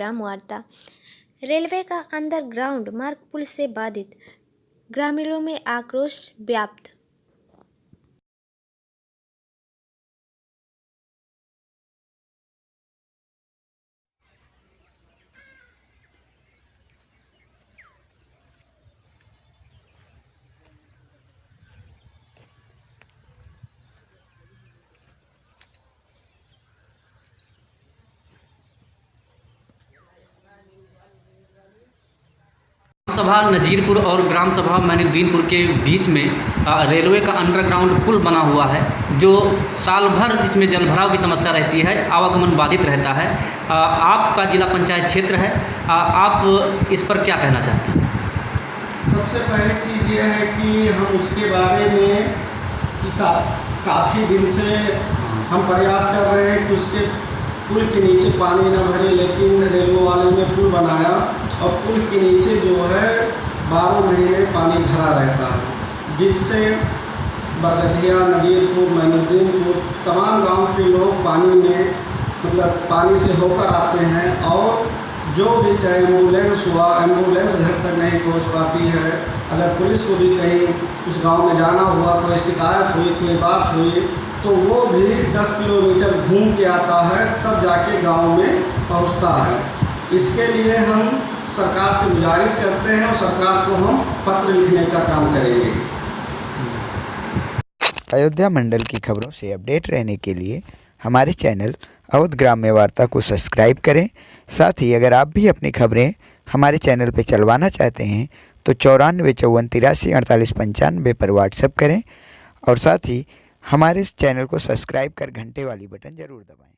ग्राम वार्ता। रेलवे का अंडरग्राउंड मार्ग पुल से बाधित, ग्रामीणों में आक्रोश व्याप्त। सभा नजीरपुर और ग्राम सभा मैनुद्दीनपुर के बीच में रेलवे का अंडरग्राउंड पुल बना हुआ है, जो साल भर इसमें जलभराव की समस्या रहती है, आवागमन बाधित रहता है। आपका जिला पंचायत क्षेत्र है, आप इस पर क्या कहना चाहते हैं? सबसे पहली चीज़ ये है कि हम उसके बारे में काफ़ी दिन से हम प्रयास कर रहे हैं कि उसके पुल के नीचे पानी न भरे, लेकिन रेलवे वाले ने पुल बनाया और पुल के नीचे जो है 12 महीने पानी भरा रहता है, जिससे बरगढ़िया, नजीरपुर, मैनुद्दीनपुर तमाम गांव के लोग पानी में पानी से होकर आते हैं। और जो भी चाहे एम्बुलेंस हुआ, एम्बुलेंस घर तक नहीं पहुंच पाती है। अगर पुलिस को भी कहीं उस गांव में जाना हुआ, कोई शिकायत हुई, कोई बात हुई, तो वो भी 10 किलोमीटर घूम के आता है, तब जाके गांव में पहुंचता है। इसके लिए हम सरकार से गुजारिश करते हैं और सरकार को हम पत्र लिखने का काम करेंगे। अयोध्या मंडल की खबरों से अपडेट रहने के लिए हमारे चैनल अवध ग्राम्य वार्ता को सब्सक्राइब करें। साथ ही अगर आप भी अपनी खबरें हमारे चैनल पर चलवाना चाहते हैं तो 94 54 83 48 95 पर व्हाट्सएप करें और साथ ही हमारे चैनल को सब्सक्राइब कर घंटे वाली बटन ज़रूर दबाएं।